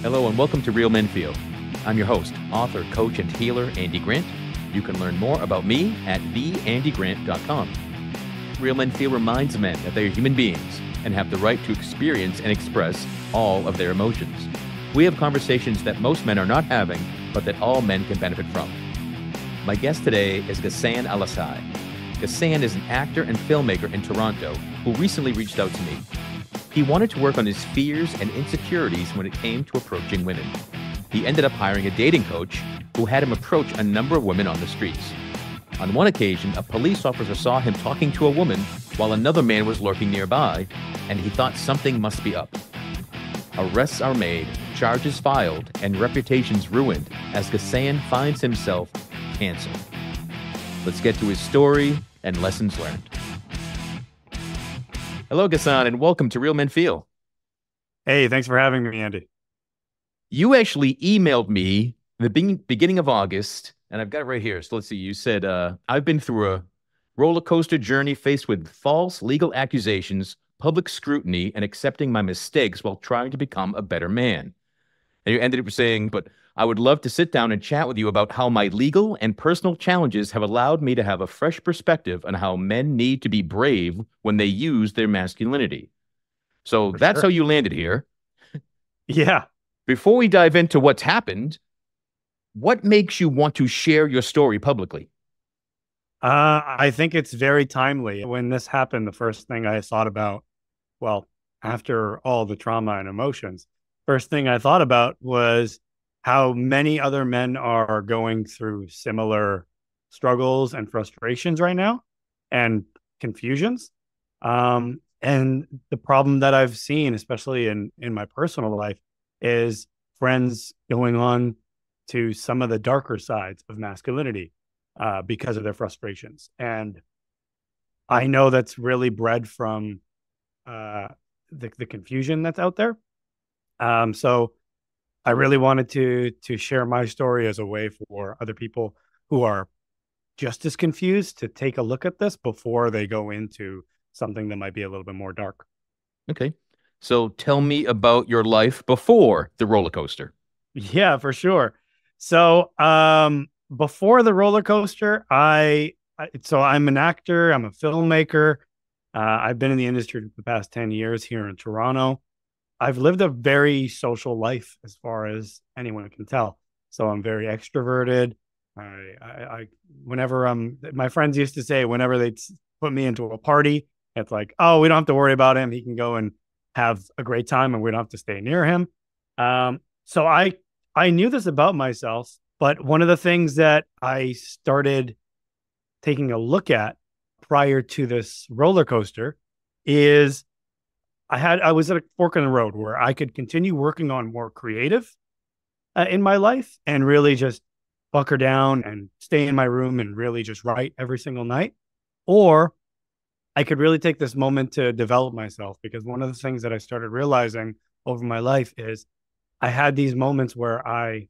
Hello and welcome to Real Men Feel. I'm your host, author, coach, and healer, Andy Grant. You can learn more about me at theandygrant.com. Real Men Feel reminds men that they are human beings and have the right to experience and express all of their emotions. We have conversations that most men are not having, but that all men can benefit from. My guest today is Ghasan Alesayi. Ghassan is an actor and filmmaker in Toronto who recently reached out to me. He wanted to work on his fears and insecurities when it came to approaching women. He ended up hiring a dating coach who had him approach a number of women on the streets. On one occasion, a police officer saw him talking to a woman while another man was lurking nearby, and he thought something must be up. Arrests are made, charges filed, and reputations ruined as Ghassan finds himself canceled. Let's get to his story and lessons learned. Hello, Ghassan, and welcome to Real Men Feel. Hey, thanks for having me, Andy. You actually emailed me the beginning of August, and I've got it right here. So let's see. You said, I've been through a roller coaster journey faced with false legal accusations, public scrutiny, and accepting my mistakes while trying to become a better man. And you ended up saying, but I would love to sit down and chat with you about how my legal and personal challenges have allowed me to have a fresh perspective on how men need to be brave when they use their masculinity. So that's how you landed here. Yeah. Before we dive into what's happened, what makes you want to share your story publicly? I think it's very timely. When this happened, the first thing I thought about, well, after all the trauma and emotions, first thing I thought about was how many other men are going through similar struggles and frustrations right now and confusions. And the problem that I've seen, especially in my personal life, is friends going on to some of the darker sides of masculinity because of their frustrations. And I know that's really bred from the confusion that's out there. So I really wanted to share my story as a way for other people who are just as confused to take a look at this before they go into something that might be a little bit more dark. Okay. So tell me about your life before the roller coaster. Yeah, for sure. So before the roller coaster, I'm an actor, I'm a filmmaker. I've been in the industry for the past 10 years here in Toronto. I've lived a very social life as far as anyone can tell. So I'm very extroverted. Whenever my friends used to say, whenever they put me into a party, it's like, oh, we don't have to worry about him. He can go and have a great time and we don't have to stay near him. So I knew this about myself, but one of the things that I started taking a look at prior to this roller coaster is I was at a fork in the road where I could continue working on more creative in my life and really just bunker down and stay in my room and really just write every single night. Or I could really take this moment to develop myself, because one of the things that I started realizing over my life is I had these moments where I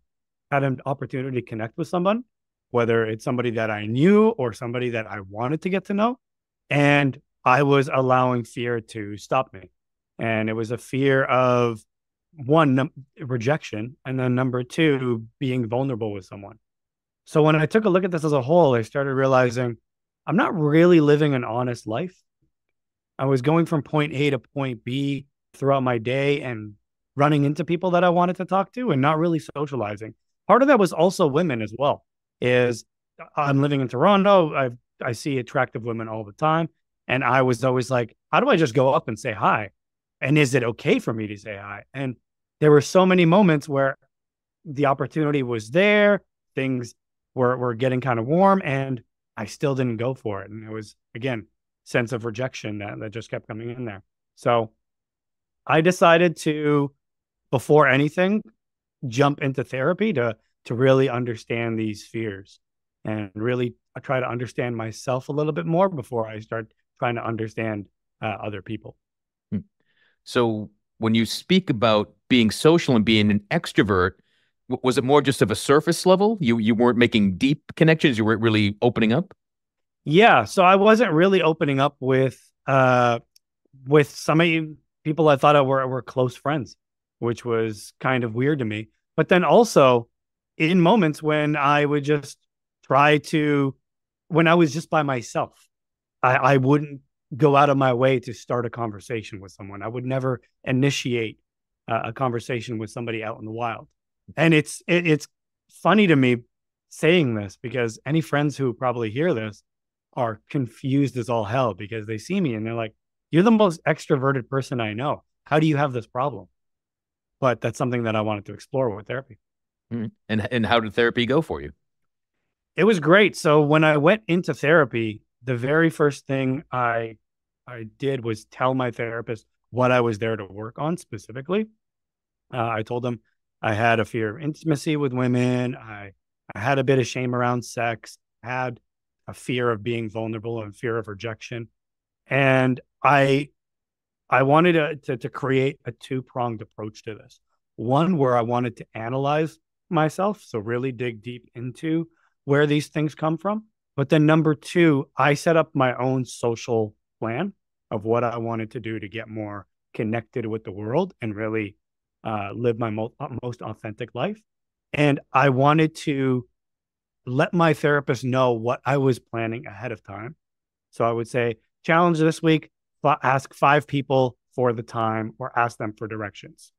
had an opportunity to connect with someone, whether it's somebody that I knew or somebody that I wanted to get to know. And I was allowing fear to stop me. And it was a fear of one, rejection, and then number two, being vulnerable with someone. So when I took a look at this as a whole, I started realizing I'm not really living an honest life. I was going from point A to point B throughout my day and running into people that I wanted to talk to and not really socializing. Part of that was also women as well. Is I'm living in Toronto. I see attractive women all the time. And I was always like, how do I just go up and say hi? And is it okay for me to say hi? And there were so many moments where the opportunity was there. Things were getting kind of warm and I still didn't go for it. And it was, again, sense of rejection that just kept coming in there. So I decided to, before anything, jump into therapy to really understand these fears and really try to understand myself a little bit more before I start trying to understand other people. So when you speak about being social and being an extrovert, was it more just of a surface level? You weren't making deep connections. You weren't really opening up. Yeah. So I wasn't really opening up with some of you people I thought were close friends. which was kind of weird to me. But then also in moments when I would just try to, when I was just by myself, I wouldn't go out of my way to start a conversation with someone. I would never initiate a conversation with somebody out in the wild. And it's funny to me saying this because any friends who probably hear this are confused as all hell because they see me and they're like, "You're the most extroverted person I know. How do you have this problem?" But that's something that I wanted to explore with therapy. And how did therapy go for you? It was great. So when I went into therapy, the very first thing I did was tell my therapist what I was there to work on specifically. I told them I had a fear of intimacy with women. I had a bit of shame around sex, had a fear of being vulnerable and fear of rejection. And I wanted to create a two-pronged approach to this. One where I wanted to analyze myself, so really dig deep into where these things come from. But then number two, I set up my own social plan of what I wanted to do to get more connected with the world and really live my most authentic life. And I wanted to let my therapist know what I was planning ahead of time. So I would say, challenge this week, ask 5 people for the time or ask them for directions.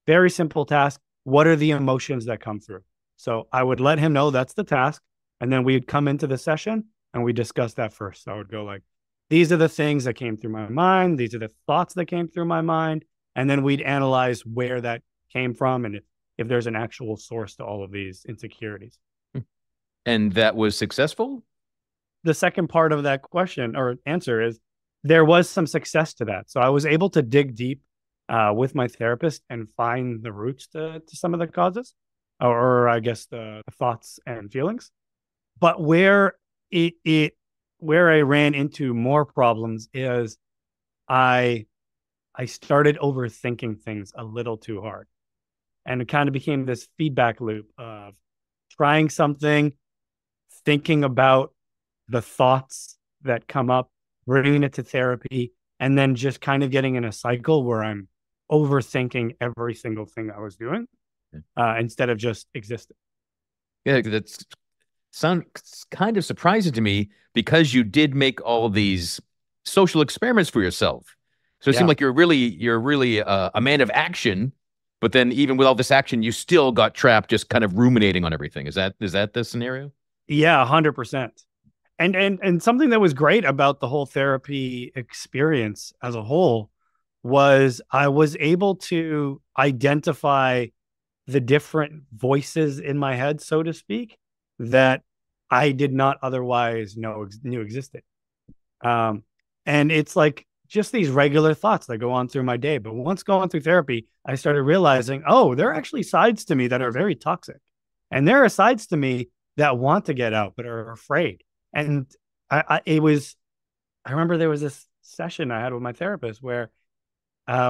Very simple task. What are the emotions that come through? So I would let him know that's the task. And then we'd come into the session and we discuss that first. So I would go like, these are the things that came through my mind. These are the thoughts that came through my mind. And then we'd analyze where that came from and if there's an actual source to all of these insecurities. And that was successful? The second part of that question or answer is there was some success to that. So I was able to dig deep with my therapist and find the roots to some of the causes, or I guess the thoughts and feelings. But where I ran into more problems is I started overthinking things a little too hard. And it kind of became this feedback loop of trying something, thinking about the thoughts that come up, bringing it to therapy, and then just kind of getting in a cycle where I'm overthinking every single thing I was doing instead of just existing. Yeah, that's sounds kind of surprising to me because you did make all these social experiments for yourself. So it seemed like you're really a man of action, but then even with all this action, you still got trapped just kind of ruminating on everything. Is that the scenario? Yeah, 100%. And something that was great about the whole therapy experience as a whole was I was able to identify the different voices in my head, so to speak, that I did not otherwise knew existed. And it's like just these regular thoughts that go on through my day. But once going through therapy, I started realizing, oh, there are actually sides to me that are very toxic. And there are sides to me that want to get out, but are afraid. And I remember there was this session I had with my therapist where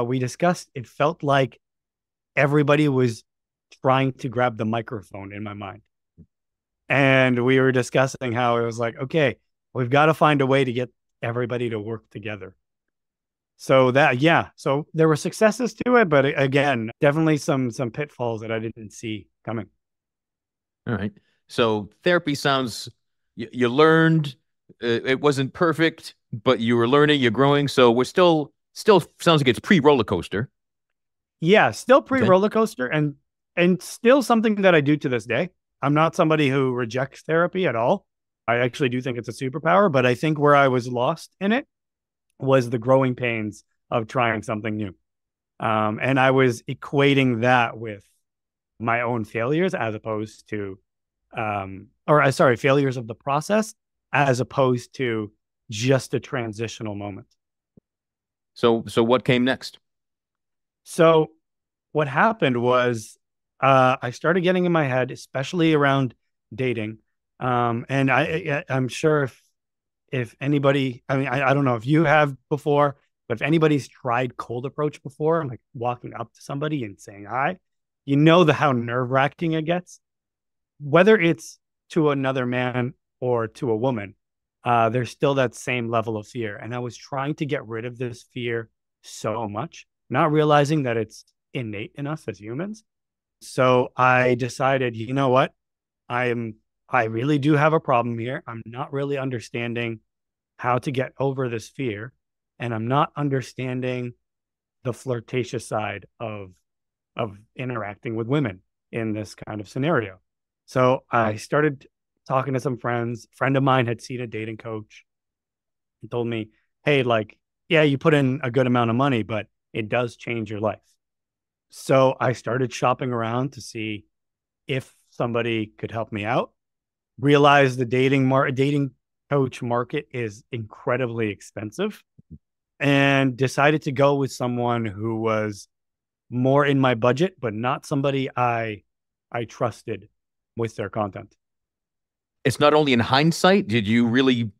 we discussed, it felt like everybody was trying to grab the microphone in my mind. And we were discussing how it was like, okay, we've got to find a way to get everybody to work together. So so there were successes to it, but again, definitely some pitfalls that I didn't see coming. All right. So therapy sounds, you learned, it wasn't perfect, but you were learning, you're growing. So we're still sounds like it's pre-Rollercoaster. Yeah, still pre-Rollercoaster and still something that I do to this day. I'm not somebody who rejects therapy at all. I actually do think it's a superpower, but I think where I was lost in it was the growing pains of trying something new. And I was equating that with my own failures as opposed to, failures of the process as opposed to just a transitional moment. So what came next? So what happened was I started getting in my head, especially around dating. And I'm sure if anybody, I don't know if you have before, but if anybody's tried cold approach before, like walking up to somebody and saying hi, you know how nerve-wracking it gets. Whether it's to another man or to a woman, there's still that same level of fear. And I was trying to get rid of this fear so much, not realizing that it's innate in us as humans. So I decided, you know what? I really do have a problem here. I'm not really understanding how to get over this fear, and I'm not understanding the flirtatious side of interacting with women in this kind of scenario. So I started talking to some friends. A friend of mine had seen a dating coach and told me, hey, like, yeah, you put in a good amount of money, but it does change your life. So I started shopping around to see if somebody could help me out. Realized the dating coach market is incredibly expensive, and decided to go with someone who was more in my budget, but not somebody I trusted with their content. It's not only in hindsight. Did you really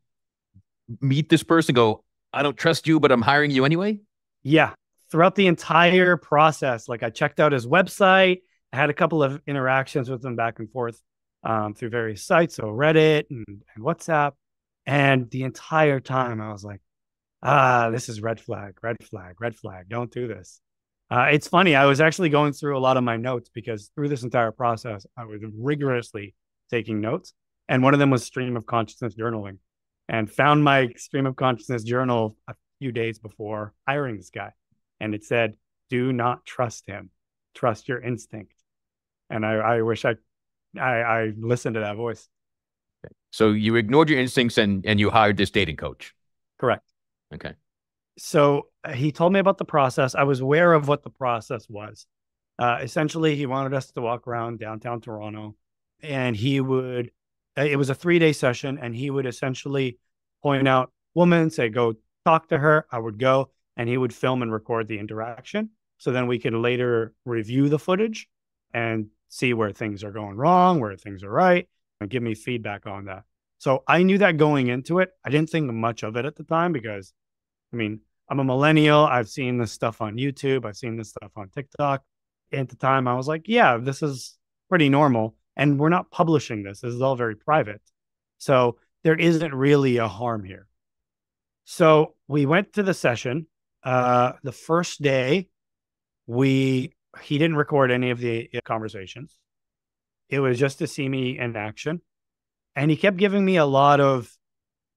meet this person? Go, I don't trust you, but I'm hiring you anyway. Yeah, throughout the entire process, like I checked out his website. I had a couple of interactions with him back and forth through various sites, so Reddit and WhatsApp. And the entire time I was like, this is red flag, red flag, red flag. Don't do this. It's funny. I was actually going through a lot of my notes because through this entire process, I was rigorously taking notes. And one of them was stream of consciousness journaling, and found my stream of consciousness journal a few days before hiring this guy. And it said, do not trust him. Trust your instinct. And I wish I listened to that voice. So you ignored your instincts and you hired this dating coach. Correct. Okay. So he told me about the process. I was aware of what the process was. Essentially, he wanted us to walk around downtown Toronto, and it was a 3-day session, and he would essentially point out women, say, go talk to her. I would go, and he would film and record the interaction. So then we could later review the footage and see where things are going wrong, where things are right, and give me feedback on that. So I knew that going into it. I didn't think much of it at the time because, I mean, I'm a millennial. I've seen this stuff on YouTube. I've seen this stuff on TikTok. At the time, I was like, yeah, this is pretty normal. And we're not publishing this. This is all very private. So there isn't really a harm here. So we went to the session. The first day, he didn't record any of the conversations. It was just to see me in action. And he kept giving me a lot of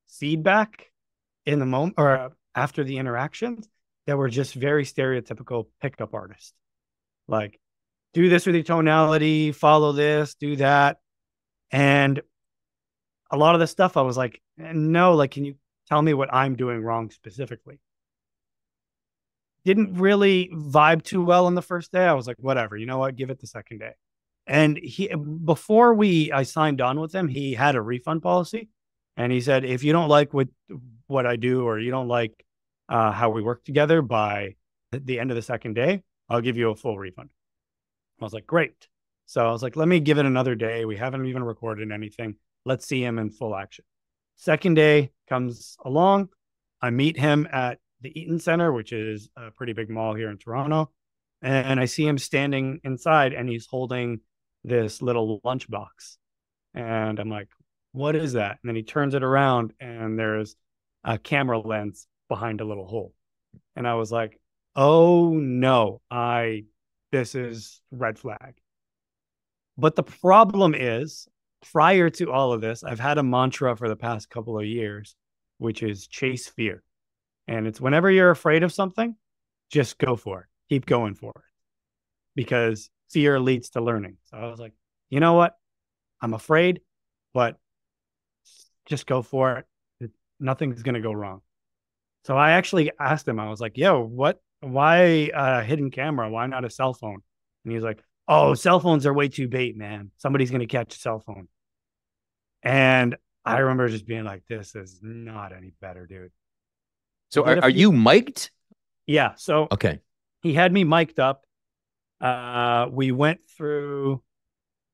feedback in the moment or after the interactions that were just very stereotypical pickup artists. Like, do this with your tonality, follow this, do that. And a lot of the stuff I was like, no, like, can you tell me what I'm doing wrong specifically? Didn't really vibe too well on the first day. I was like, whatever, you know what? Give it the second day. And before I signed on with him, he had a refund policy. And he said, if you don't like what I do, or you don't like how we work together by the end of the second day, I'll give you a full refund. I was like, great. So I was like, let me give it another day. We haven't even recorded anything. Let's see him in full action. Second day comes along. I meet him at the Eaton Center, which is a pretty big mall here in Toronto. And I see him standing inside, and he's holding this little lunchbox. And I'm like, what is that? And then he turns it around, and there's a camera lens behind a little hole. And I was like, oh no, this is red flag. But the problem is, prior to all of this, I've had a mantra for the past couple of years, which is chase fear. And it's whenever you're afraid of something, just go for it. Keep going for it. Because fear leads to learning. So I was like, you know what? I'm afraid, but just go for it. Nothing's going to go wrong. So I actually asked him, I was like, yo, why a hidden camera? Why not a cell phone? And he's like, oh, cell phones are way too bait, man. Somebody's going to catch a cell phone. And I remember just being like, this is not any better, dude. So are you mic'd? Yeah. So okay, he had me mic'd up. We went through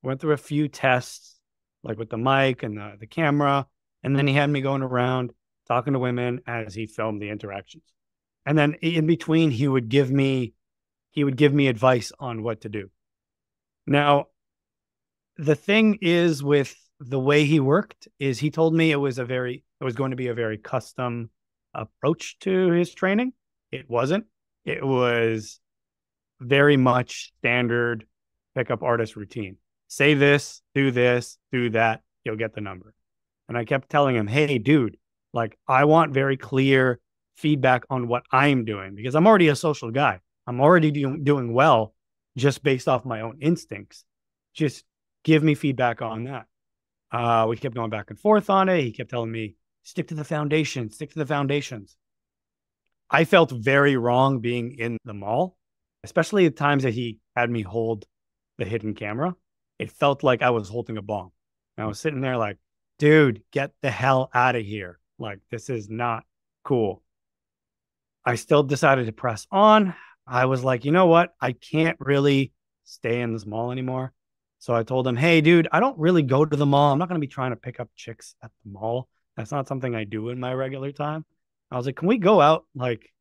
a few tests, like with the mic and the camera. And then he had me going around talking to women as he filmed the interactions. And then in between, he would give me advice on what to do. Now, the thing is with the way he worked is he told me it was going to be a very custom approach to his training. It wasn't. It was very much standard pickup artist routine. Say this, do that, you'll get the number. And I kept telling him, hey, dude, like, I want very clear feedback on what I'm doing, because I'm already a social guy. I'm already doing well just based off my own instincts. Just give me feedback on that. We kept going back and forth on it. He kept telling me, stick to the foundation, stick to the foundations. I felt very wrong being in the mall, especially at times that he had me hold the hidden camera. It felt like I was holding a bomb. And I was sitting there like, dude, get the hell out of here. Like, this is not cool. I still decided to press on. I was like, you know what? I can't really stay in this mall anymore. So I told him, hey, dude, I don't really go to the mall. I'm not going to be trying to pick up chicks at the mall. That's not something I do in my regular time. I was like, can we go out like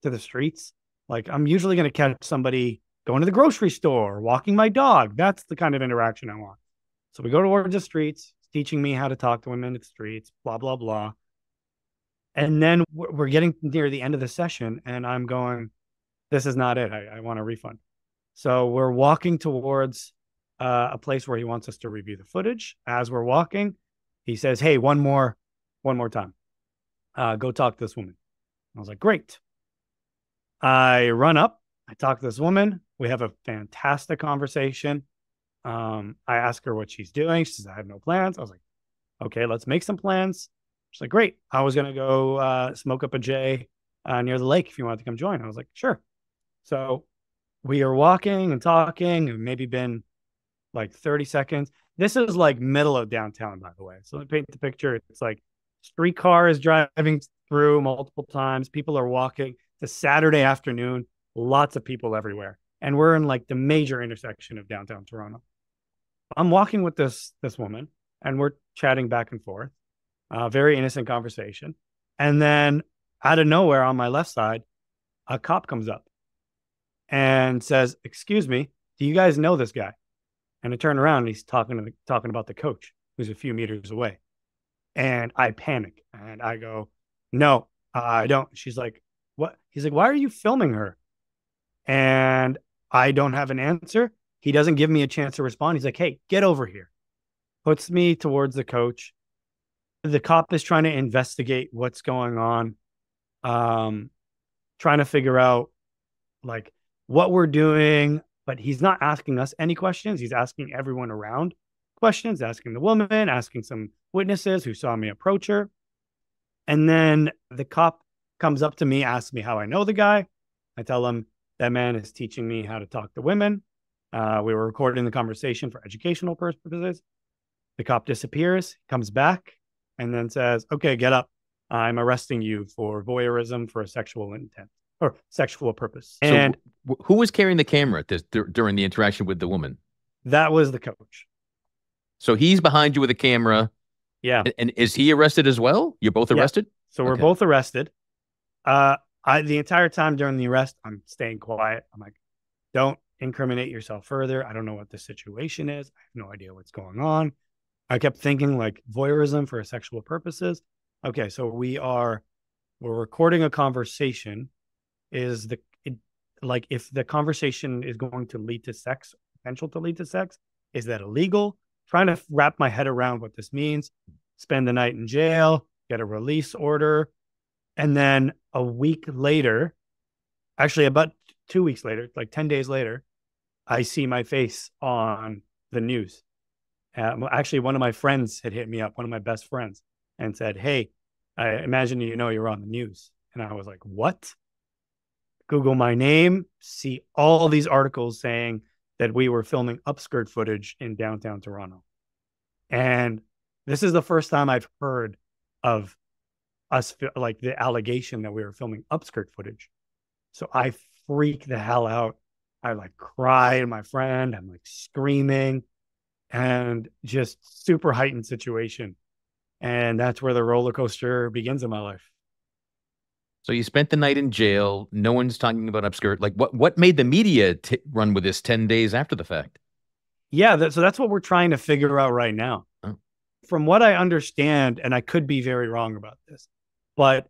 to the streets? Like, I'm usually going to catch somebody going to the grocery store, walking my dog. That's the kind of interaction I want. So we go towards the streets, teaching me how to talk to women in the streets, blah, blah, blah. And then we're getting near the end of the session, and I'm going, this is not it. I want a refund. So we're walking towards a place where he wants us to review the footage. As we're walking, he says, hey, one more time. Go talk to this woman. I was like, great. I run up. I talk to this woman. We have a fantastic conversation. I ask her what she's doing. She says, I have no plans. I was like, okay, let's make some plans. She's like, great. I was going to go smoke up a J near the lake if you wanted to come join. I was like, sure. So we are walking and talking, and maybe been like 30 seconds. This is like middle of downtown, by the way. So to paint the picture, it's like streetcars driving through multiple times. People are walking. It's a Saturday afternoon. Lots of people everywhere. And we're in like the major intersection of downtown Toronto. I'm walking with this woman, and we're chatting back and forth. Very innocent conversation. And then out of nowhere on my left side, a cop comes up and says, excuse me, do you guys know this guy? And I turn around and he's talking about the coach who's a few meters away. And I panic and I go, no, I don't. She's like, what? He's like, why are you filming her? And I don't have an answer. He doesn't give me a chance to respond. He's like, hey, get over here. Puts me towards the coach. The cop is trying to investigate what's going on, trying to figure out like what we're doing, but he's not asking us any questions. He's asking everyone around questions, asking the woman, asking some witnesses who saw me approach her. And then the cop comes up to me, asks me how I know the guy. I tell him that man is teaching me how to talk to women. We were recording the conversation for educational purposes. The cop disappears, comes back, and then says, okay, get up. I'm arresting you for voyeurism for a sexual intent or sexual purpose. So and who was carrying the camera during the interaction with the woman? that was the coach. So he's behind you with a camera. Yeah. And is he arrested as well? You're both arrested? So we're both arrested. The entire time during the arrest, I'm staying quiet. I'm like, don't incriminate yourself further. I don't know what the situation is. I have no idea what's going on. I kept thinking like voyeurism for sexual purposes. Okay, so we're recording a conversation. Like if the conversation is going to lead to sex, potential to lead to sex, is that illegal? Trying to wrap my head around what this means. Spend the night in jail, get a release order, and then a week later, actually about 2 weeks later, like 10 days later, I see my face on the news. Actually, one of my friends had hit me up, one of my best friends, and said, hey, I imagine you're on the news. And I was like, what? Google my name, see all these articles saying that we were filming upskirt footage in downtown Toronto. And this is the first time I've heard of us, like the allegation that we were filming upskirt footage. So I freak the hell out. I like cry to my friend. I'm like screaming. And just super heightened situation. And that's where the roller coaster begins in my life. So you spent the night in jail. No one's talking about upskirt. Like what made the media run with this 10 days after the fact? Yeah, so that's what we're trying to figure out right now. Oh. From what I understand, and I could be very wrong about this, but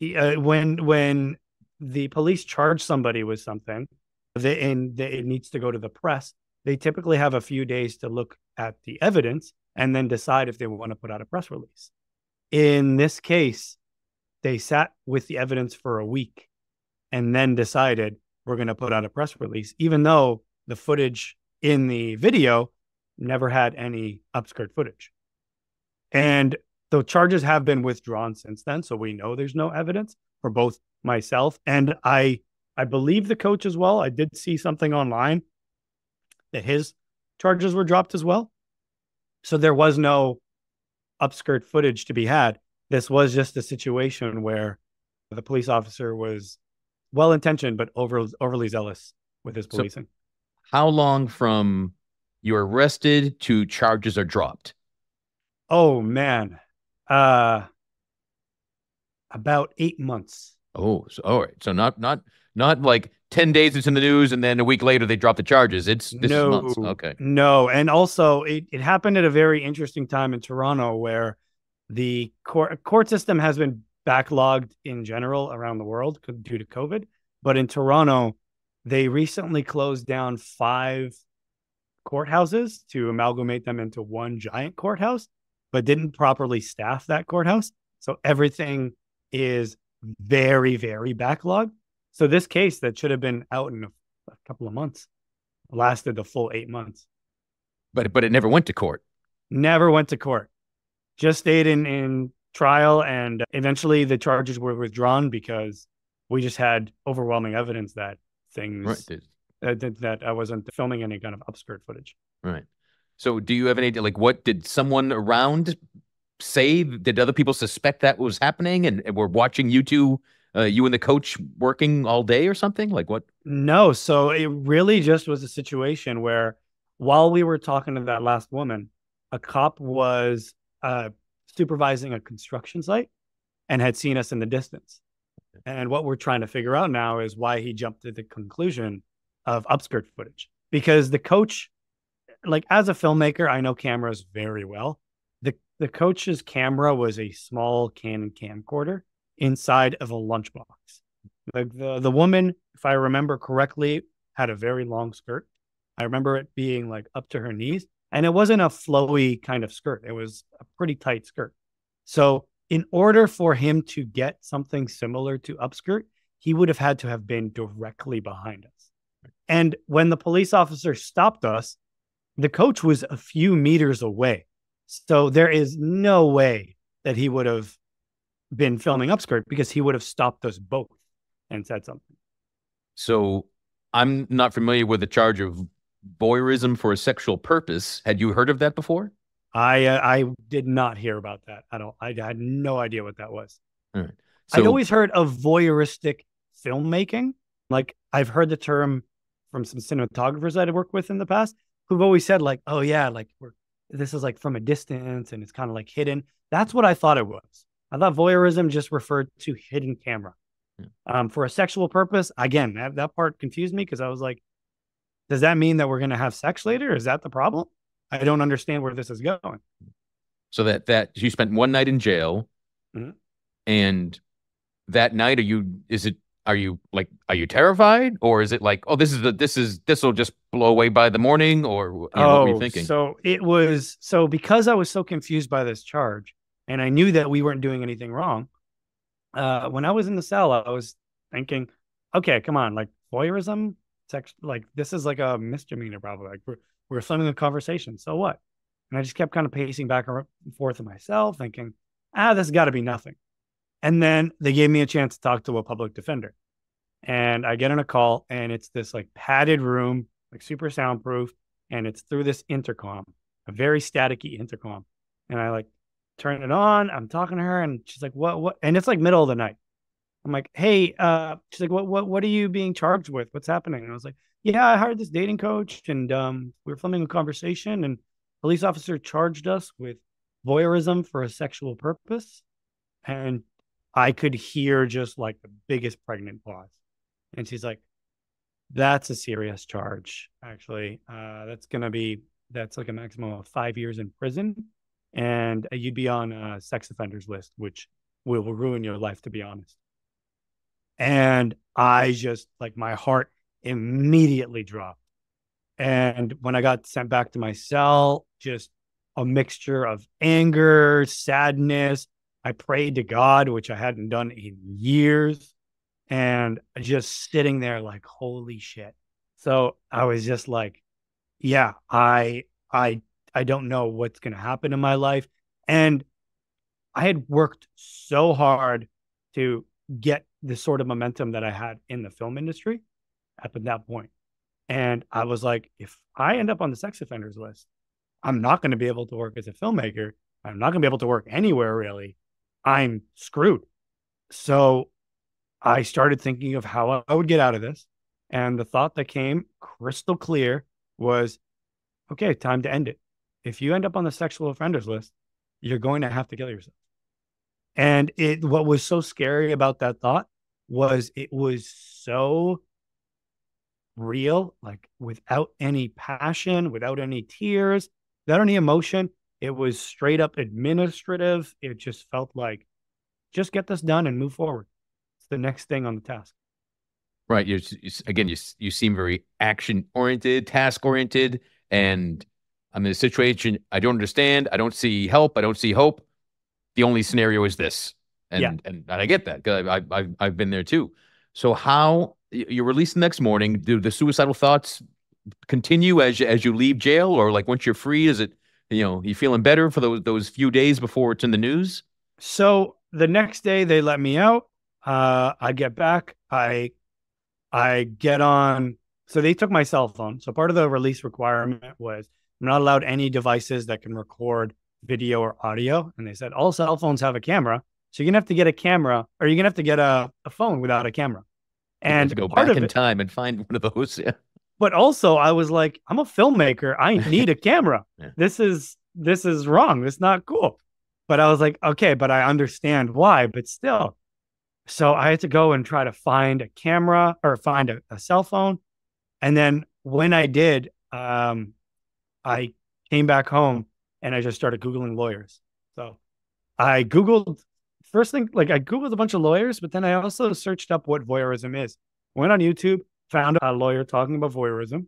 when the police charge somebody with something, it needs to go to the press. They typically have a few days to look at the evidence and then decide if they want to put out a press release. In this case, they sat with the evidence for a week and then decided we're going to put out a press release, even though the footage in the video never had any upskirt footage. And the charges have been withdrawn since then. So we know there's no evidence for both myself and I believe the coach as well. I did see something online that his charges were dropped as well. So there was no upskirt footage to be had. This was just a situation where the police officer was well-intentioned, but overly zealous with his policing. So how long from you're arrested to charges are dropped? Oh, man. About 8 months. Oh, so all right. So not like 10 days it's in the news and then a week later they drop the charges. This is months. Okay. No. And also it happened at a very interesting time in Toronto where the court system has been backlogged in general around the world due to COVID. But in Toronto, they recently closed down 5 courthouses to amalgamate them into one giant courthouse, but didn't properly staff that courthouse. So everything is very, very backlogged. So this case that should have been out in a couple of months lasted the full 8 months. But it never went to court. Never went to court. Just stayed in trial, and eventually the charges were withdrawn because we just had overwhelming evidence that things that I wasn't filming any kind of upskirt footage. Right. So do you have any idea, like, what did someone around say? Did other people suspect that was happening and were watching you two, you and the coach working all day or something? Like what? No. So it really just was a situation where while we were talking to that last woman, a cop was supervising a construction site and had seen us in the distance. And what we're trying to figure out now is why he jumped to the conclusion of upskirt footage. Because the coach, like as a filmmaker, I know cameras very well. The coach's camera was a small Canon camcorder inside of a lunchbox. The woman, if I remember correctly, had a very long skirt. I remember it being like up to her knees. And it wasn't a flowy kind of skirt. It was a pretty tight skirt. So in order for him to get something similar to upskirt, he would have had to have been directly behind us. And when the police officer stopped us, the coach was a few meters away. So there is no way that he would have been filming upskirt because he would have stopped us both and said something. So I'm not familiar with the charge of voyeurism for a sexual purpose. Had you heard of that before? I did not hear about that at all. I had no idea what that was. All right. So, I'd always heard of voyeuristic filmmaking. Like I've heard the term from some cinematographers that I've worked with in the past who've always said like, oh yeah, like this is like from a distance and it's kind of like hidden. That's what I thought it was. I thought voyeurism just referred to hidden camera. For a sexual purpose. Again, that part confused me because I was like, does that mean that we're going to have sex later? Is that the problem? I don't understand where this is going. So that you spent one night in jail, and that night, are you terrified, or is it like, oh, this will just blow away by the morning, or what were you thinking? So because I was so confused by this charge, and I knew that we weren't doing anything wrong. When I was in the cell, I was thinking, okay, come on, like voyeurism, sex, like this is like a misdemeanor, probably. Like we're filming a conversation, so what? And I just kept kind of pacing back and forth to myself, thinking, this has got to be nothing. And then they gave me a chance to talk to a public defender, and I get on a call, and it's this like padded room, like super soundproof, and it's through this intercom, a very staticky intercom, and I like turn it on. I'm talking to her, and she's like, "What?" And it's like middle of the night. I'm like, "Hey," she's like, "What are you being charged with? What's happening?" And I was like, "Yeah, I hired this dating coach, and we were filming a conversation, and police officer charged us with voyeurism for a sexual purpose." And I could hear just like the biggest pregnant pause, and she's like, "That's a serious charge, actually. That's like a maximum of 5 years in prison." And you'd be on a sex offenders list, which will ruin your life, to be honest. And I just like my heart, immediately dropped. And when I got sent back to my cell, just a mixture of anger, sadness. I prayed to God, which I hadn't done in years, and just sitting there like, holy shit. So I was just like, yeah, I don't know what's going to happen in my life. And I had worked so hard to get the sort of momentum that I had in the film industry up at that point. And I was like, if I end up on the sex offenders list, I'm not going to be able to work as a filmmaker. I'm not going to be able to work anywhere really. I'm screwed. So I started thinking of how I would get out of this. And the thought that came crystal clear was, okay, time to end it. If you end up on the sexual offenders list, you're going to have to kill yourself. And what was so scary about that thought was it was so real, like without any passion, without any tears, without any emotion. It was straight up administrative. It just felt like, just get this done and move forward. It's the next thing on the task. Right. Again, you seem very action oriented, task oriented, and I'm in a situation I don't understand. I don't see help. I don't see hope. The only scenario is this, Yeah. and I get that because I've been there too. So how you're released the next morning? Do the suicidal thoughts continue as you leave jail, or like once you're free, is it you feeling better for those few days before it's in the news? So the next day they let me out. I get back. I get on. So they took my cell phone. So part of the release requirement was I'm not allowed any devices that can record video or audio. And they said all cell phones have a camera. So you're gonna have to get a camera, or you're gonna have to get a phone without a camera. You have to And go part back of in it, time and find one of those. Yeah. but also I was like, I'm a filmmaker. I need a camera. Yeah. This is wrong. This is not cool. But I was like, okay, but I understand why, but still. So I had to go and try to find a camera or find a cell phone. And then when I did, I came back home and I just started Googling lawyers. So I Googled first thing, like I Googled a bunch of lawyers, but then I also searched up what voyeurism is. Went on YouTube, found a lawyer talking about voyeurism,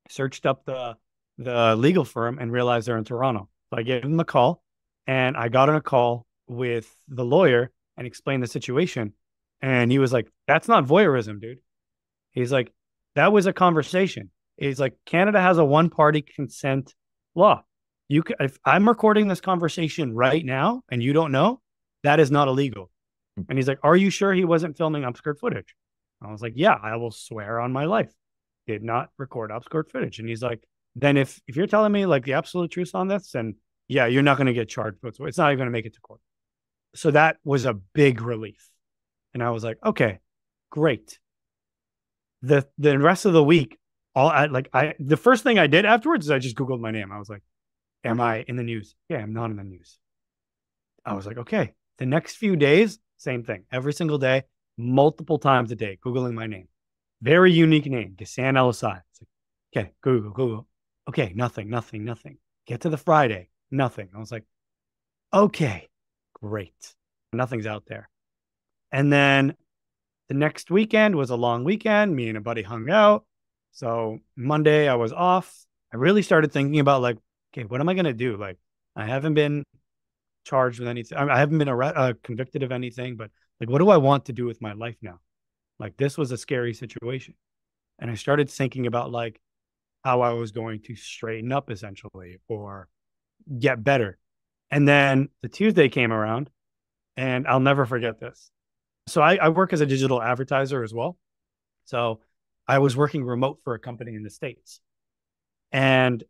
searched up the legal firm and realized they're in Toronto. So I gave them a call and I got on a call with the lawyer and explained the situation. And he was like, that's not voyeurism, dude. He's like, that was a conversation. He's like, Canada has a one-party consent law. If I'm recording this conversation right now and you don't know, that is not illegal. And he's like, are you sure he wasn't filming upskirt footage? I was like, yeah, I will swear on my life. Did not record upskirt footage. And he's like, then if you're telling me like the absolute truth on this, then yeah, you're not going to get charged. It's not even going to make it to court. So that was a big relief. And I was like, okay, great. The rest of the week, the first thing I did afterwards is I just Googled my name. I was like, am I in the news? Yeah, I'm not in the news. I was like, okay. The next few days, same thing. Every single day, multiple times a day, Googling my name. Very unique name, Ghasan Alesayi. It's like, okay, Google. Okay, nothing. Get to the Friday, nothing. I was like, okay, great. Nothing's out there. And then the next weekend was a long weekend. Me and a buddy hung out. So Monday I was off. I really started thinking about like, okay, what am I going to do? Like, I haven't been charged with anything. I haven't been convicted of anything, but like, what do I want to do with my life now? Like, this was a scary situation. And I started thinking about like how I was going to straighten up essentially or get better. And then the Tuesday came around and I'll never forget this. So I work as a digital advertiser as well. So I was working remote for a company in the States. And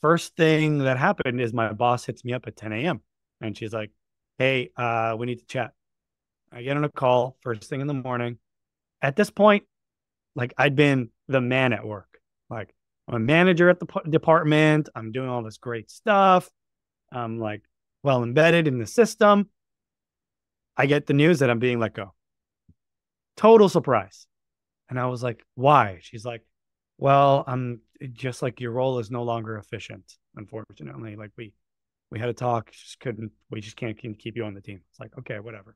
first thing that happened is my boss hits me up at 10 a.m. and she's like, hey, we need to chat. I get on a call first thing in the morning. At this point, like I'd been the man at work. Like I'm a manager at the department. I'm doing all this great stuff. I'm like well embedded in the system. I get the news that I'm being let go. Total surprise. And I was like, why? She's like, well, I'm just like your role is no longer efficient, unfortunately. Like we had a talk, we just can't keep you on the team. It's like, okay, whatever.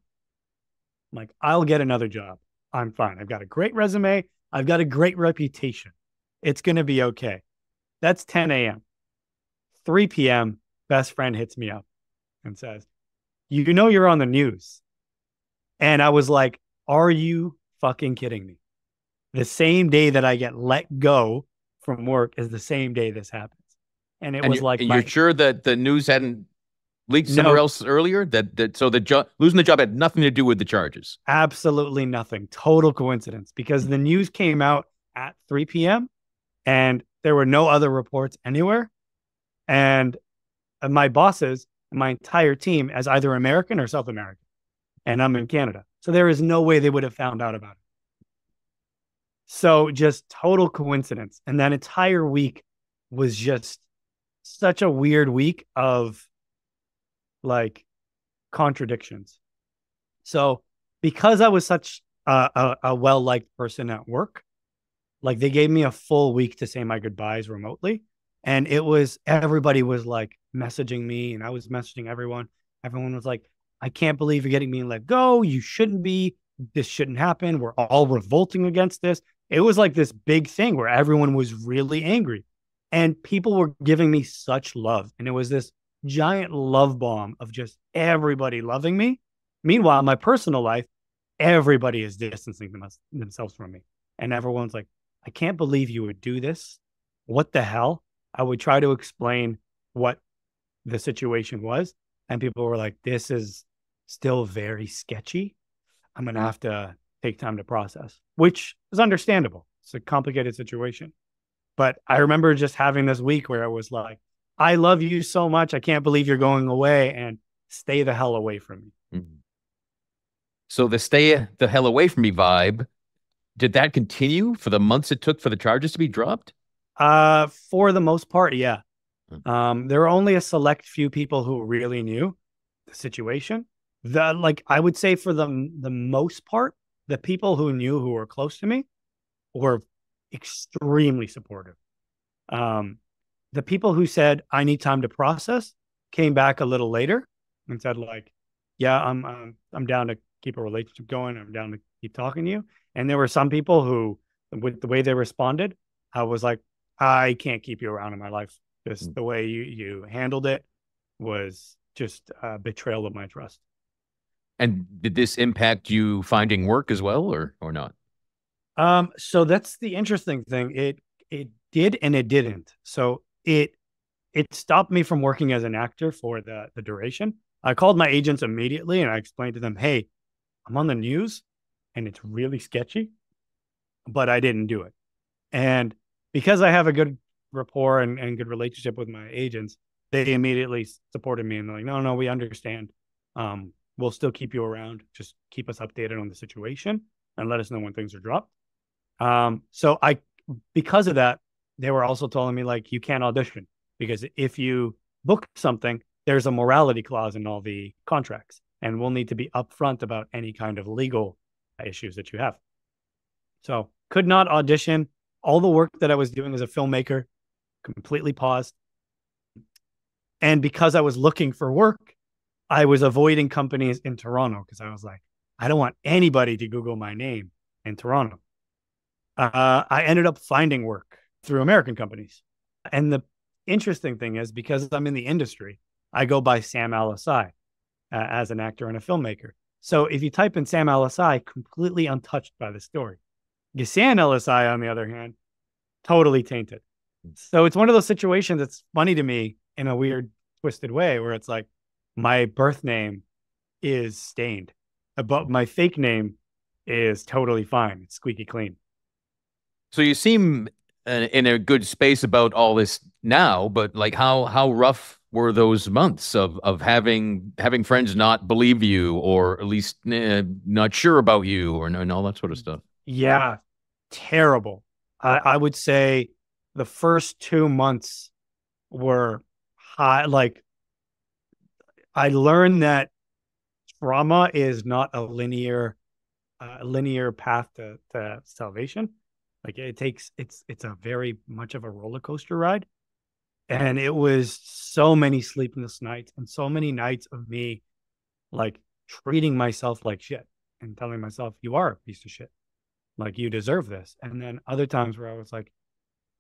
I'm like, I'll get another job. I'm fine. I've got a great resume. I've got a great reputation. It's going to be okay. That's 10 a.m. 3 p.m., best friend hits me up and says, you know, you're on the news. And I was like, are you fucking kidding me? The same day that I get let go from work is the same day this happens. And it was like, and you're sure that the news hadn't leaked somewhere no, else earlier? So the losing the job had nothing to do with the charges. absolutely nothing. Total coincidence, because the news came out at 3 p.m. and there were no other reports anywhere. And my bosses, my entire team, as either American or South American, and I'm in Canada. So there is no way they would have found out about it. So just total coincidence. And that entire week was just such a weird week of like contradictions. So because I was such a well-liked person at work, like they gave me a full week to say my goodbyes remotely. And it was, everybody was like messaging me and I was messaging everyone. Everyone was like, I can't believe you're getting me let go. You shouldn't be. This shouldn't happen. We're all revolting against this. It was like this big thing where everyone was really angry and people were giving me such love. And it was this giant love bomb of just everybody loving me. Meanwhile, in my personal life, everybody is distancing themselves from me. And everyone's like, I can't believe you would do this. What the hell? I would try to explain what the situation was. And people were like, this is still very sketchy. I'm going to have to take time to process, which is understandable. It's a complicated situation. But I remember just having this week where I was like, I love you so much. I can't believe you're going away, and stay the hell away from me. Mm-hmm. So the stay the hell away from me vibe, did that continue for the months it took for the charges to be dropped? For the most part, yeah. Mm-hmm. There were only a select few people who really knew the situation. I would say for the most part, the people who knew, who were close to me, were extremely supportive. The people who said I need time to process came back a little later and said like, yeah, I'm down to keep a relationship going. I'm down to keep talking to you. And there were some people who, with the way they responded, I was like, I can't keep you around in my life. Just the way you handled it was just a betrayal of my trust. And did this impact you finding work as well, or not? So that's the interesting thing. It did and it didn't. So it stopped me from working as an actor for the duration. I called my agents immediately and I explained to them, hey, I'm on the news and it's really sketchy, but I didn't do it. And because I have a good rapport and good relationship with my agents, they immediately supported me and they're like, no, no, we understand. We'll still keep you around. Just keep us updated on the situation and let us know when things are dropped. So because of that, they were also telling me like, you can't audition because if you book something, there's a morality clause in all the contracts and we'll need to be upfront about any kind of legal issues that you have. So could not audition. All the work that I was doing as a filmmaker completely paused. And because I was looking for work, I was avoiding companies in Toronto because I was like, I don't want anybody to Google my name in Toronto. I ended up finding work through American companies. And the interesting thing is, because I'm in the industry, I go by Sam Alesayi as an actor and a filmmaker. So if you type in Sam Alesayi, completely untouched by the story. Ghasan Alesayi, on the other hand, totally tainted. So it's one of those situations that's funny to me in a weird, twisted way where it's like my birth name is stained, but my fake name is totally fine. It's squeaky clean. So you seem in a good space about all this now, but like how rough were those months of having friends not believe you, or at least not sure about you, or and all that sort of stuff? Yeah, terrible. I would say the first 2 months were high. Like I learned that trauma is not a linear path to salvation. Like it's a very much of a roller coaster ride. And it was so many sleepless nights and so many nights of me like treating myself like shit and telling myself, you are a piece of shit. Like, you deserve this. And then other times where I was like,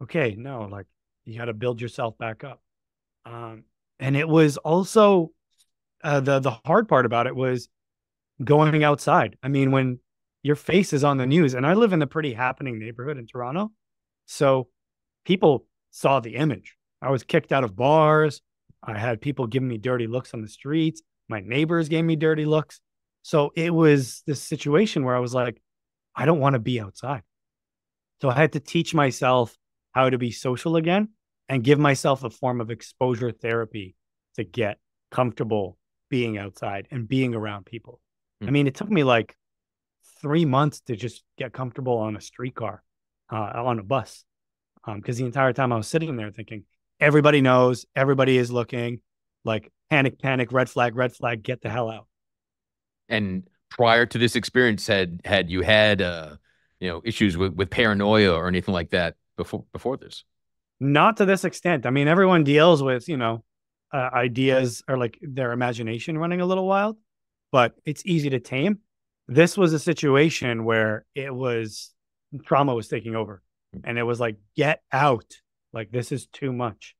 okay, no, like, you got to build yourself back up. And it was also the hard part about it was going outside. I mean, when your face is on the news, and I live in a pretty happening neighborhood in Toronto, so people saw the image. I was kicked out of bars. I had people giving me dirty looks on the streets. My neighbors gave me dirty looks. So it was this situation where I was like, I don't want to be outside. So I had to teach myself how to be social again and give myself a form of exposure therapy to get comfortable being outside and being around people. I mean, it took me like 3 months to just get comfortable on a streetcar, on a bus. Because the entire time I was sitting there thinking, everybody knows, everybody is looking, like panic, panic, red flag, get the hell out. And prior to this experience, had you had issues with paranoia or anything like that before this? Not to this extent. I mean, everyone deals with, ideas or like their imagination running a little wild, but it's easy to tame. This was a situation where trauma was taking over, and it was like, get out. Like, this is too much.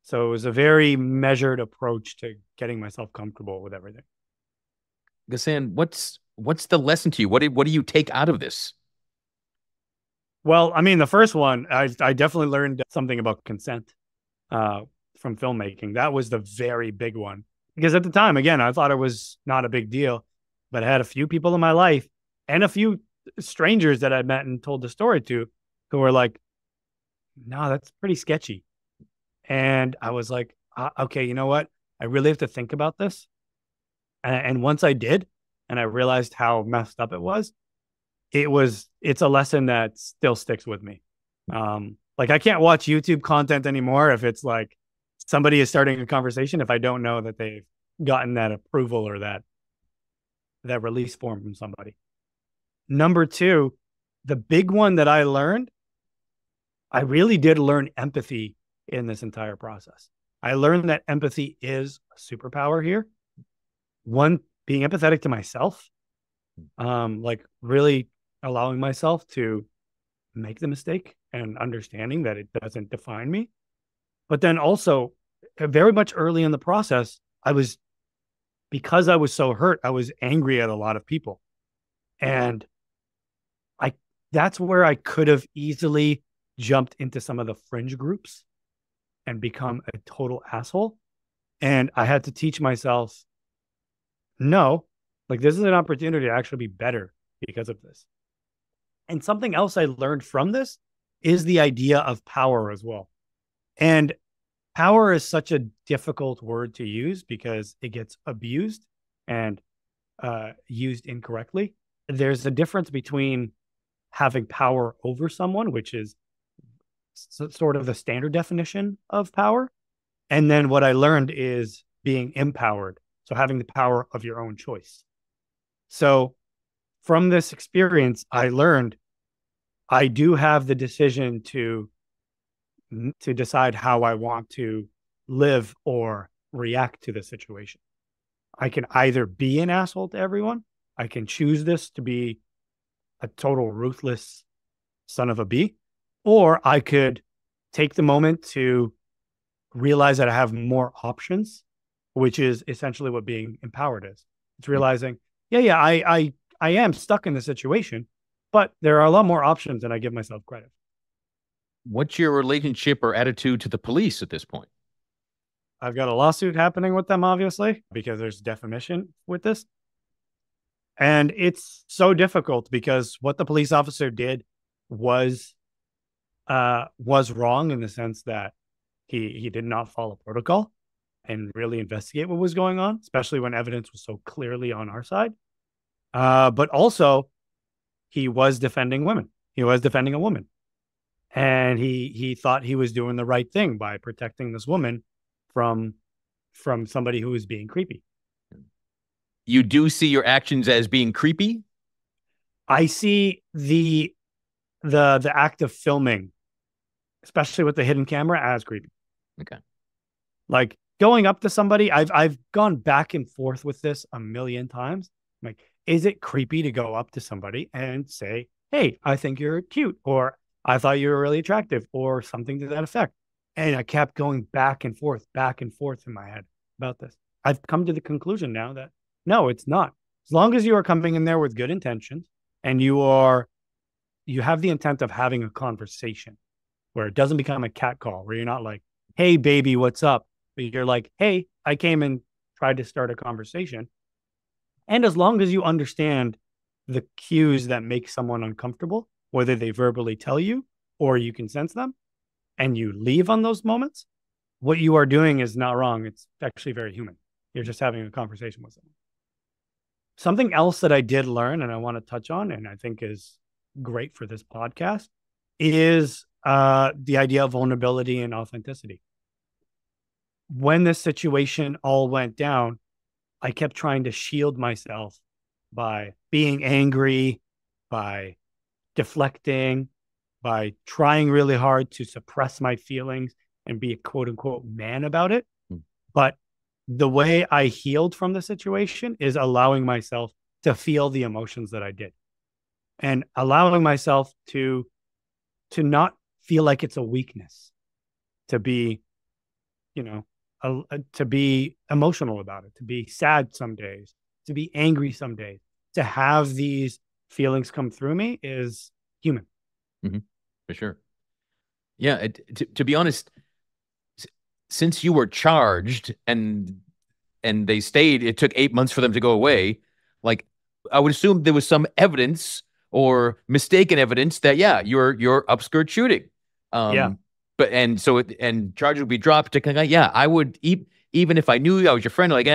So it was a very measured approach to getting myself comfortable with everything. Ghassan, what's the lesson to you? What do you take out of this? Well, I mean, the first one, I definitely learned something about consent from filmmaking. That was the very big one. Because at the time, again, I thought it was not a big deal, but I had a few people in my life and a few strangers that I met and told the story to who were like, no, that's pretty sketchy. And I was like, okay, you know what? I really have to think about this. And once I did, and I realized how messed up it was, it's a lesson that still sticks with me. Like, I can't watch YouTube content anymore if it's like somebody is starting a conversation if I don't know that they've gotten that approval or that release form from somebody. Number two, the big one that I learned, I really did learn empathy in this entire process. I learned that empathy is a superpower here. One, being empathetic to myself, like really allowing myself to make the mistake and understanding that it doesn't define me. But then also, very much early in the process, because I was so hurt, I was angry at a lot of people. And that's where I could have easily jumped into some of the fringe groups and become a total asshole. And I had to teach myself, no, like, this is an opportunity to actually be better because of this. And something else I learned from this is the idea of power as well. And power is such a difficult word to use because it gets abused and used incorrectly. There's a difference between having power over someone, which is sort of the standard definition of power. And then what I learned is being empowered. So having the power of your own choice. So from this experience, I learned I do have the decision to decide how I want to live or react to the situation. I can either be an asshole to everyone. I can choose this to be a total ruthless son of a bee, or I could take the moment to realize that I have more options, which is essentially what being empowered is. It's realizing, I am stuck in the situation, but there are a lot more options than I give myself credit. What's your relationship or attitude to the police at this point? I've got a lawsuit happening with them, obviously, because there's defamation with this. And it's so difficult because what the police officer did was wrong in the sense that he did not follow protocol and really investigate what was going on, especially when evidence was so clearly on our side. But also, he was defending women. He was defending a woman. And he thought he was doing the right thing by protecting this woman from somebody who was being creepy. You do see your actions as being creepy? I see the act of filming, especially with the hidden camera, as creepy. Okay. Like, going up to somebody, I've gone back and forth with this a million times. Like, is it creepy to go up to somebody and say, hey, I think you're cute, or I thought you were really attractive, or something to that effect. And I kept going back and forth in my head about this. I've come to the conclusion now that no, it's not. As long as you are coming in there with good intentions and you have the intent of having a conversation where it doesn't become a cat call, where you're not like, hey, baby, what's up? But you're like, hey, I came and tried to start a conversation. And as long as you understand the cues that make someone uncomfortable, whether they verbally tell you or you can sense them, and you leave on those moments, what you are doing is not wrong. It's actually very human. You're just having a conversation with someone. Something else that I did learn and I want to touch on, and I think is great for this podcast, is the idea of vulnerability and authenticity. When this situation all went down, I kept trying to shield myself by being angry, by deflecting, by trying really hard to suppress my feelings and be a quote unquote man about it. But the way I healed from the situation is allowing myself to feel the emotions that I did and allowing myself to not feel like it's a weakness to be, to be emotional about it, to be sad some days, to be angry some days, to have these feelings come through me is human. Mm-hmm. For sure. Yeah. To be honest, since you were charged and they stayed, it took 8 months for them to go away. Like, I would assume there was some evidence or mistaken evidence that, yeah, you're upskirt shooting. Yeah. But and charges would be dropped to kind of, yeah, I would even if I knew I was your friend, like,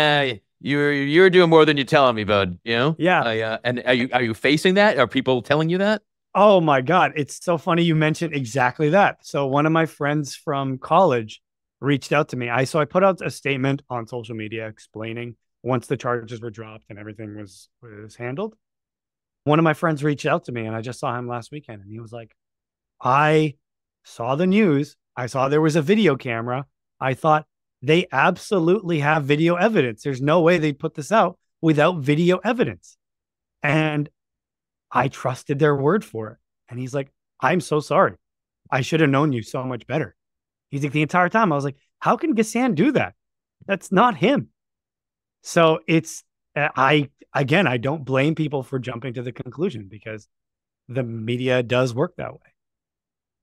you're doing more than you're telling me, bud. You know? Yeah. And are you facing that? Are people telling you that? Oh my God. It's so funny you mentioned exactly that. So one of my friends from college reached out to me. I put out a statement on social media explaining once the charges were dropped and everything was handled. One of my friends reached out to me and I just saw him last weekend and he was like, I saw the news. I saw there was a video camera. I thought they absolutely have video evidence. There's no way they'd put this out without video evidence. And I trusted their word for it. And he's like, I'm so sorry. I should have known you so much better. He's like, the entire time I was like, how can Ghassan do that? That's not him. So I don't blame people for jumping to the conclusion because the media does work that way.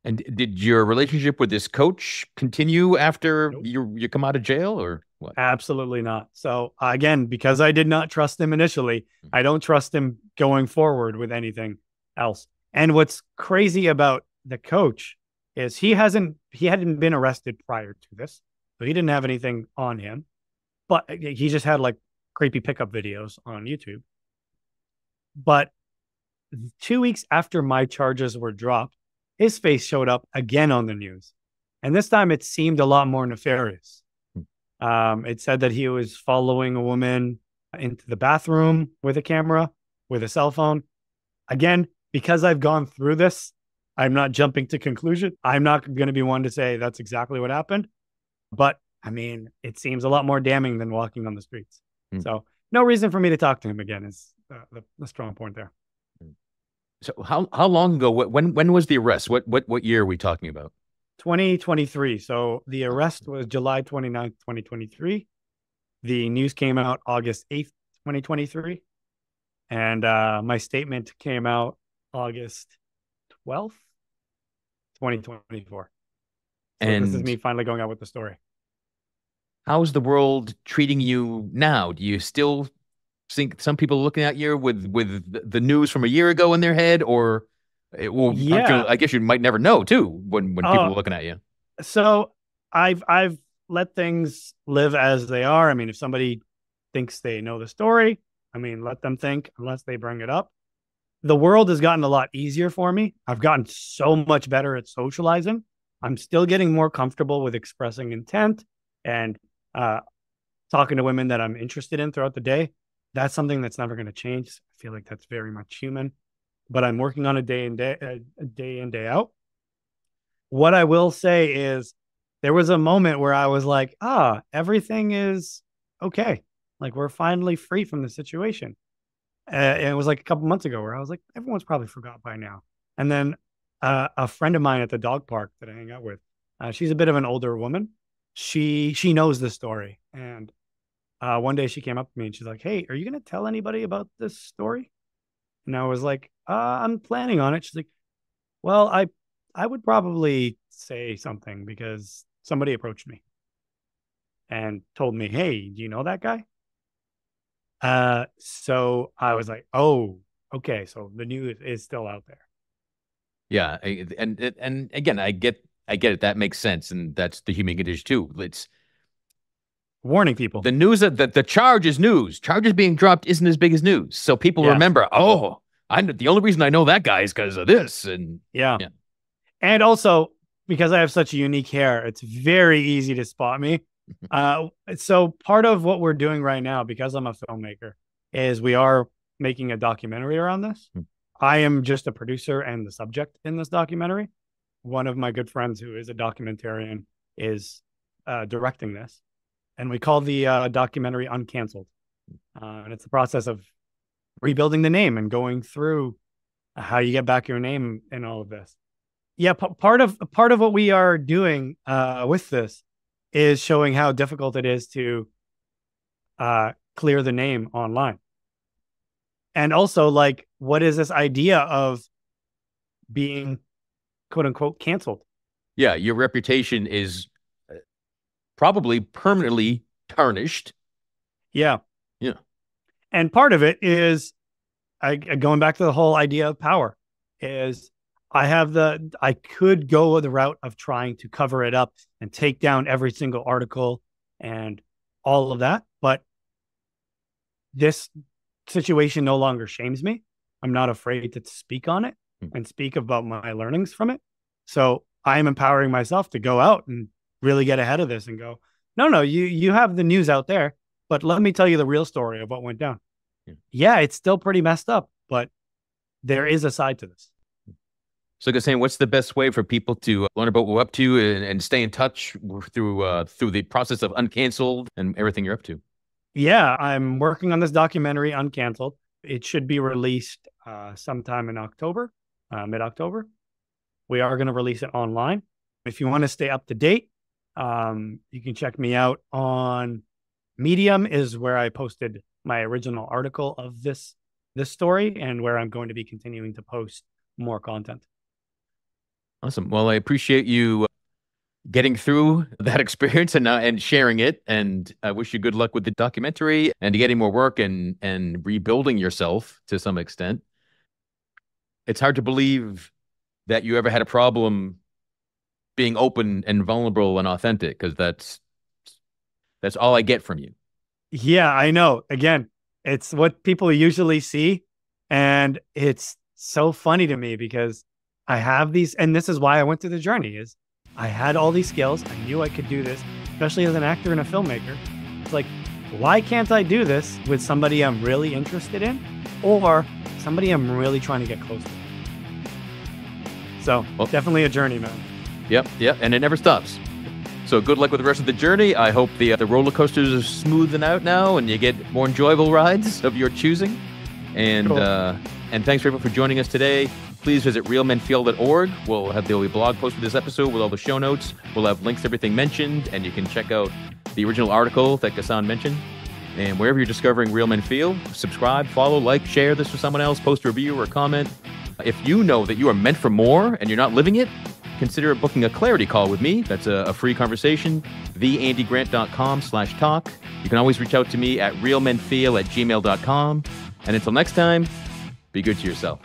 And did your relationship with this coach continue after Nope. you come out of jail or what? Absolutely not. So again, because I did not trust him initially, I don't trust him going forward with anything else. And what's crazy about the coach is he hadn't been arrested prior to this. So he didn't have anything on him, but he just had like creepy pickup videos on YouTube. But 2 weeks after my charges were dropped, his face showed up again on the news. And this time it seemed a lot more nefarious. It said that he was following a woman into the bathroom with a camera, with a cell phone. Again, because I've gone through this, I'm not jumping to conclusion. I'm not going to be one to say that's exactly what happened. But I mean, it seems a lot more damning than walking on the streets. So no reason for me to talk to him again is the strong point there. So how long ago? When was the arrest? What year are we talking about? 2023. So the arrest was July 29th, 2023. The news came out August 8th, 2023. And my statement came out August 12th, 2024. So And this is me finally going out with the story. how's the world treating you now? Do you still think some people looking at you with the news from a year ago in their head, or Yeah. I guess you might never know too when people are looking at you. So I've let things live as they are. I mean, if somebody thinks they know the story, I mean, let them think unless they bring it up. The world has gotten a lot easier for me. I've gotten so much better at socializing. I'm still getting more comfortable with expressing intent and talking to women that I'm interested in throughout the day. That's something that's never going to change. I feel like that's very much human, but I'm working on a day in, day out. What I will say is there was a moment where I was like, everything is okay. Like we're finally free from the situation. And it was like a couple months ago where I was like, everyone's probably forgot by now. And then a friend of mine at the dog park that I hang out with, she's a bit of an older woman. She knows the story. And one day she came up to me and she's like, "Hey, are you going to tell anybody about this story?" And I was like, "I'm planning on it." She's like, "Well, I would probably say something because somebody approached me and told me, 'Hey, do you know that guy?'" So I was like, "Oh, okay. So the news is still out there." Yeah, and again, I get it. That makes sense, and that's the human condition too. It's Warning people. the news that the charge is news. Charges being dropped isn't as big as news, so people Yes. remember. Oh, the only reason I know that guy is because of this, and Yeah. And also because I have such a unique hair, it's very easy to spot me. So part of what we're doing right now, because I'm a filmmaker, is we are making a documentary around this. I am just a producer and the subject in this documentary. One of my good friends who is a documentarian is directing this. And we call the documentary Uncanceled. And it's the process of rebuilding the name and going through how you get back your name and all of this. Yeah, part of what we are doing with this is showing how difficult it is to clear the name online. And also, like, what is this idea of being, quote unquote, canceled? yeah, your reputation is probably permanently tarnished. Yeah. Yeah. And part of it is going back to the whole idea of power is I could go the route of trying to cover it up and take down every single article and all of that. But this situation no longer shames me. I'm not afraid to speak on it and speak about my learnings from it. So I am empowering myself to go out and really get ahead of this and go, no, you have the news out there, but let me tell you the real story of what went down. Yeah, it's still pretty messed up, but there is a side to this. So, Ghassan, what's the best way for people to learn about what we're up to and stay in touch through the process of Uncanceled and everything you're up to? Yeah, I'm working on this documentary, Uncanceled. It should be released sometime in October, mid-October. We are going to release it online. If you want to stay up to date, you can check me out on Medium, is where I posted my original article of this story and where I'm going to be continuing to post more content. Awesome. Well, I appreciate you getting through that experience and sharing it. And I wish you good luck with the documentary and getting more work and rebuilding yourself to some extent. It's hard to believe that you ever had a problem being open and vulnerable and authentic, because that's all I get from you. Yeah, I know. Again, it's what people usually see. And it's so funny to me because I have these, and this is why I went through the journey, is I had all these skills. I knew I could do this, especially as an actor and a filmmaker. It's like, why can't I do this with somebody I'm really interested in or somebody I'm really trying to get close to? So, definitely a journey, man. Yep. And it never stops. So good luck with the rest of the journey. I hope the roller coasters are smoothing out now and you get more enjoyable rides of your choosing. And Cool. And thanks everyone for joining us today. Please visit realmenfeel.org. There'll be a blog post for this episode with all the show notes. We'll have links to everything mentioned, and you can check out the original article that Ghassan mentioned. And wherever you're discovering Real Men Feel, subscribe, follow, like, share this with someone else, post a review or a comment. If you know that you are meant for more and you're not living it, consider booking a clarity call with me. That's a free conversation. theandygrant.com/talk. You can always reach out to me at realmenfeel@gmail.com. And until next time, be good to yourself.